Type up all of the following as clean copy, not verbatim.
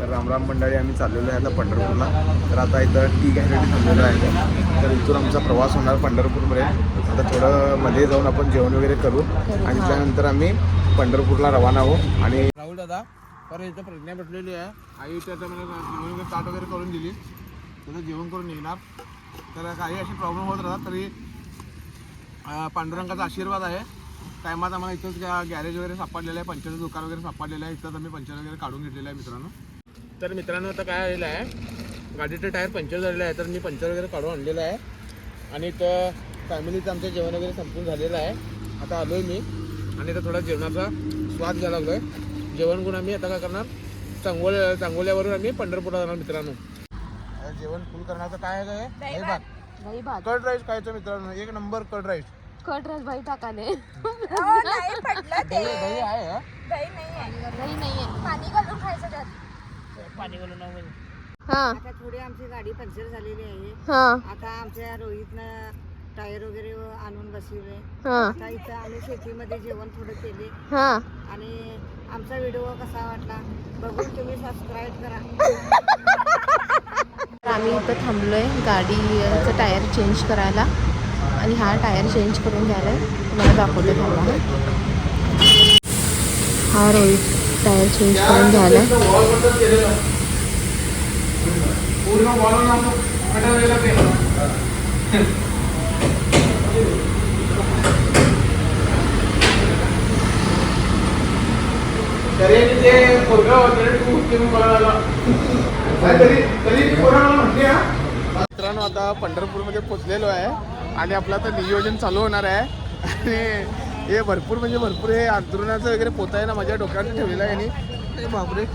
तर रामराम मंडळी, आम्ही चाललेलो आहे आता पंढरपूरला. तर आता इथं टी गॅरेज थांबलेलं आहे. तर इथून आमचा प्रवास होणार पंढरपूरमध्ये. आता थोडं मध्ये जाऊन आपण जेवण वगैरे करू आणि त्यानंतर आम्ही पंढरपूरला रवाना होऊ. आणि राहुल दादा तर इथं प्रज्ञा भेटलेली आहे. आई इथं आता मला जेवण वगैरे ताट वगैरे करून दिली. तर जेवण करून निघणार. तर काही असे प्रॉब्लेम होत राहतात तरी पांडुरंगाचा आशीर्वाद आहे. टायमात आम्हाला इथंच गॅरेज वगैरे सापडलेलं आहे, पंचरचं दुकान वगैरे सापडलेलं आहे. इथंच आम्ही पंचर वगैरे काढून घेतलेलं आहे मित्रांनो. तर मित्रांनो आता काय आलेलं आहे, गाडीचं टायर पंचर झालेलं आहे. तर मी पंचर वगैरे काढून आणलेलं आहे आणि इथं फॅमिलीचं आमचं जेवण वगैरे संपून झालेलं आहे. आता आलो आहे मी आणि इथं थोडा जेवणाचा स्वाद घ्यायला लागलो आहे. जेवण करून आम्ही आता काय करणार, चांगोल्यावरून आम्ही पंढरपूरला जाणार मित्रांनो. जेवण फुल करण्याचं काय आहे, दही भात कर्ड राईस खायचं मित्रांनो. एक number curd rice. Curd rice भाई टाकाले. नाही पडलं ते. दही आहे, दही नाहीये. पाणी घालून खायचं त्यात. पाणी घालून आता थोडी आमची गाडी पंक्चर झालेली आहे. आता आमच्या रोहितनं टायर वगैरे आणून बसवले. आता इथं आम्ही शेतीमध्ये जेवण थोडं केले आणि आमचा व्हिडिओ कसा वाटला बघून तुम्ही सबस्क्राईब करा. आम्ही इथं थांबलोय गाडीचं टायर चेंज करायला आणि हा टायर चेंज करून घ्यायला तुम्हाला दाखवते थांबा. हा रोहित टायर चेंज करून घ्यायला. मित्रांनो आता पंढरपूरमध्ये पोचलेलो आहे आणि आपलं आता नियोजन चालू होणार आहे. आणि हे भरपूर म्हणजे भरपूर हे अंतरुणाचं वगैरे पोत आहे ना माझ्या डोक्यावर ठेवलेलं आहे आणि बापरे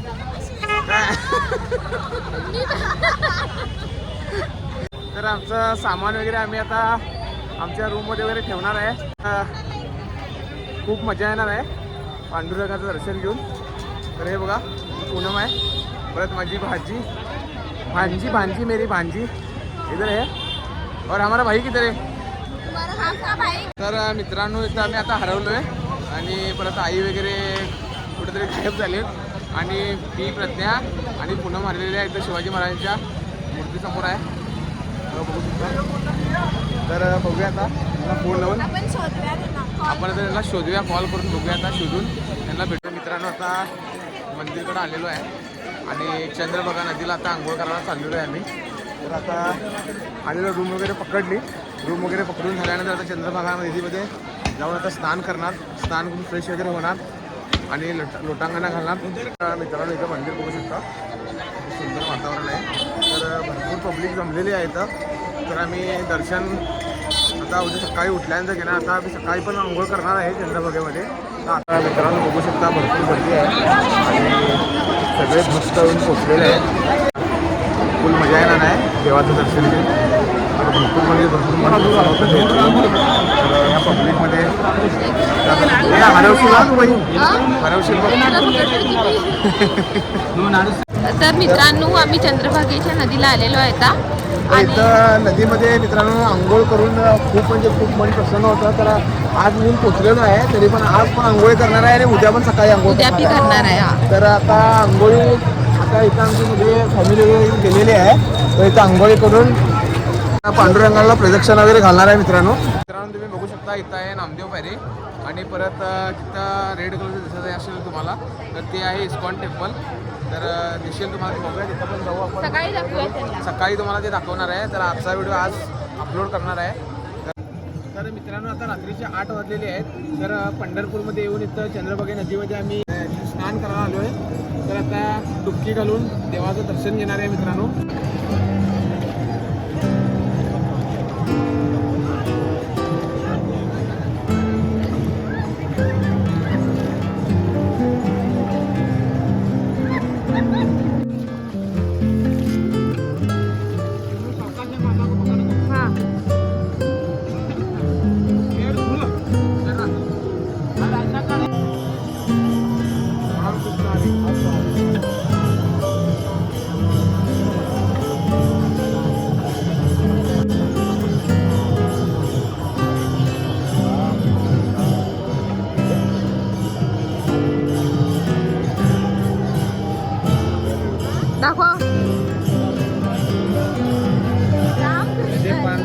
तर आमचं सामान वगैरे आम्ही आता आमच्या रूममध्ये वगैरे ठेवणार आहे. खूप मजा येणार आहे पांडुरंगाचं दर्शन घेऊन. तर हे बघा पूनम आहे, परत माझी भांजी मेरी भांजी इधर है और हमारा भाई किधर है. तर मित्रांनो इथं आम्ही आता हरवलो आहे आणि परत आई वगैरे कुठेतरी गायब झाले आणि मी प्रज्ञा आणि पूनम हरलेले आहे. इथं शिवाजी महाराजांच्या मूर्तीसमोर आहे. तर बघूया आता फोन लावून आपण आता त्यांना शोधूया, कॉल करून बघूया आता शोधून त्यांना भेटू. मित्रांनो आता मंदिरकडे आलेलो आहे आणि चंद्रभागा नदीला आता आंघोळ करायला चाललेलो आहे आम्ही. तर आता आलेलो रूम वगैरे पकडली. रूम वगैरे पकडून झाल्यानंतर आता चंद्रभागा नदीमध्ये जाऊन आता स्नान करणार. स्नान करून फ्रेश वगैरे होणार आणि लोटांगणा घालणार. मित्रांनो इथं मंदिर बघू शकता, सुंदर वातावरण आहे. तर भरपूर पब्लिक जमलेली आहे इथं. तर आम्ही दर्शन आता उद्या सकाळी उठल्यानंतर घेणार. आता आम्ही सकाळी पण आंघोळ करणार आहे चंद्रभागेमध्ये. तर आता मित्रांनो बघू शकता भरपूर गर्दी आहे आणि सगळे भक्त येऊन पोचलेले आहेत. फुल मजा येणार आहे देवाचं दर्शन घेऊन. भरपूर म्हणजे भरपूर या पब्लिकमध्ये तर मित्रांनो आम्ही चंद्रभागेच्या नदीला आलेलो आहे आता. इथं नदीमध्ये मित्रांनो आंघोळ करून खूप म्हणजे खूप मन प्रसन्न होतं. तर आज मी पोचलेलो आहे, तरी पण आज पण आंघोळी करणार आहे आणि उद्या पण सकाळी आंघोळ करणार आहे. तर आता आंघोळी आता इथं आमची म्हणजे फॅमिली वगैरे गेलेली आहे. तर इथं आंघोळी करून पांडुरंगाला प्रदक्षिणा वगैरे घालणार आहे. मित्रांनो तुम्ही बघू शकता इथं आहे नामदेव पायरी आणि परत तिथं रेड कलरचं दिसत असेल तुम्हाला, तर ते आहे इस्कॉन टेम्पल. तर दिसेल तुम्हाला बघूया, तिथं पण जाऊ आपण. सकाळी तुम्हाला ते दाखवणार आहे. तर आजचा व्हिडिओ आज अपलोड करणार आहे. तर मित्रांनो आता रात्रीचे 8 वाजलेले आहेत. तर पंढरपूरमध्ये येऊन इथं चंद्रभागा नदीमध्ये आम्ही स्नान करायला आलो आहे. तर आता डुबकी घालून देवाचं दर्शन घेणार आहे मित्रांनो. दाखव.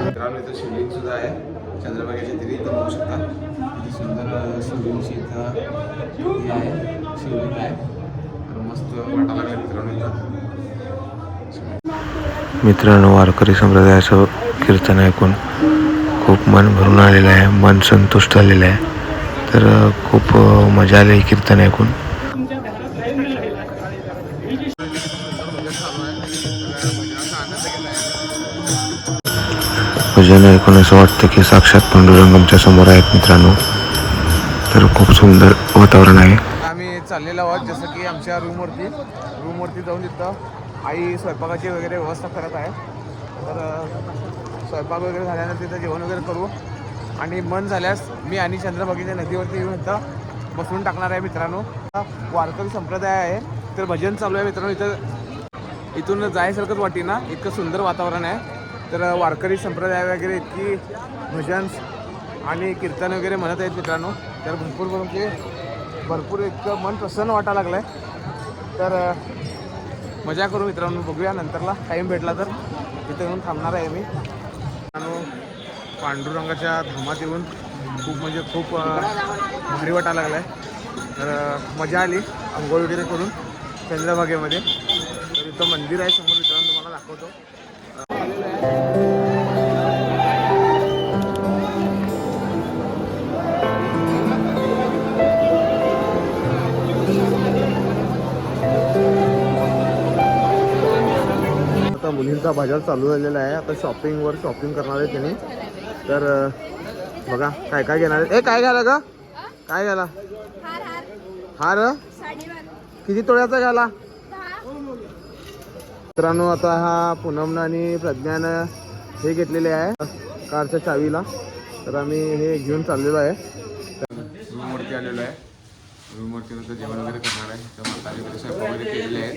मित्रांनो इथं शिवलिंग सुद्धा आहे चंद्रभागेच्या तिथे इथं बघू शकता. इथे सुंदर शिवलिंगची इथं हे आहे शिवलिंग आहे. तर मस्त वाटायला लागलं मित्रांनो इथं. मित्रांनो वारकरी संप्रदायाचं कीर्तन ऐकून खूप मन भरून आलेलं आहे, मन संतुष्ट झालेलं आहे. तर खूप मजा आली कीर्तन ऐकून. भजन ऐकून असं वाटतं की साक्षात पांडुरंग आमच्या समोर आहेत मित्रांनो. तर खूप सुंदर वातावरण आहे. आम्ही चाललेलो आहोत जसं की आमच्या रूमवरती जाऊन तिथं आई स्वयंपाकाची वगैरे व्यवस्था करत आहे. तर स्वयंपाक वगैरे झाल्यानंतर तिथं जेवण वगैरे करू आणि मन झाल्यास मी आणि चंद्रभागेच्या नदीवरती येऊन इथं बसवून टाकणार आहे मित्रांनो. वारकरी संप्रदाय आहे तर भजन चालू आहे मित्रांनो. इथून जायसारखंच वाटेना इतकं सुंदर वातावरण आहे. तर वारकरी संप्रदाय वगैरे इतकी भजन आणि कीर्तन वगैरे म्हणत आहेत मित्रांनो. तर भरपूर इतकं मन प्रसन्न वाटायला लागलं आहे. तर मजा करू मित्रांनो. बघूया नंतरला टाईम भेटला तर इथं येऊन थांबणार आहे मी मित्रांनो. पांडुरंगाच्या धामात येऊन खूप भारी वाटायला लागलं आहे. तर मजा आली अंघोळ वगैरे करून चंद्रभागेमध्ये. तर इथं मंदिर आहे समोर मित्रांनो तुम्हाला दाखवतो. आता मुलींचा बाजार चालू झालेला आहे. आता शॉपिंग करणार आहे त्यांनी. तर बघा काय काय घेणार आहे. काय घ्यायला का काय घ्यायला हार किती तोळ्याचा घ्यायला मित्रांनो. आता हा पूनमनं आणि प्रज्ञानं हे घेतलेले आहे कारच्या चावीला. तर आम्ही हे घेऊन चाललेलो आहे. रूमवरती आलेलो आहे. रूमवरती नंतर जेवण वगैरे करणार आहे. तर स्वयंपाक वगैरे केलेले आहे.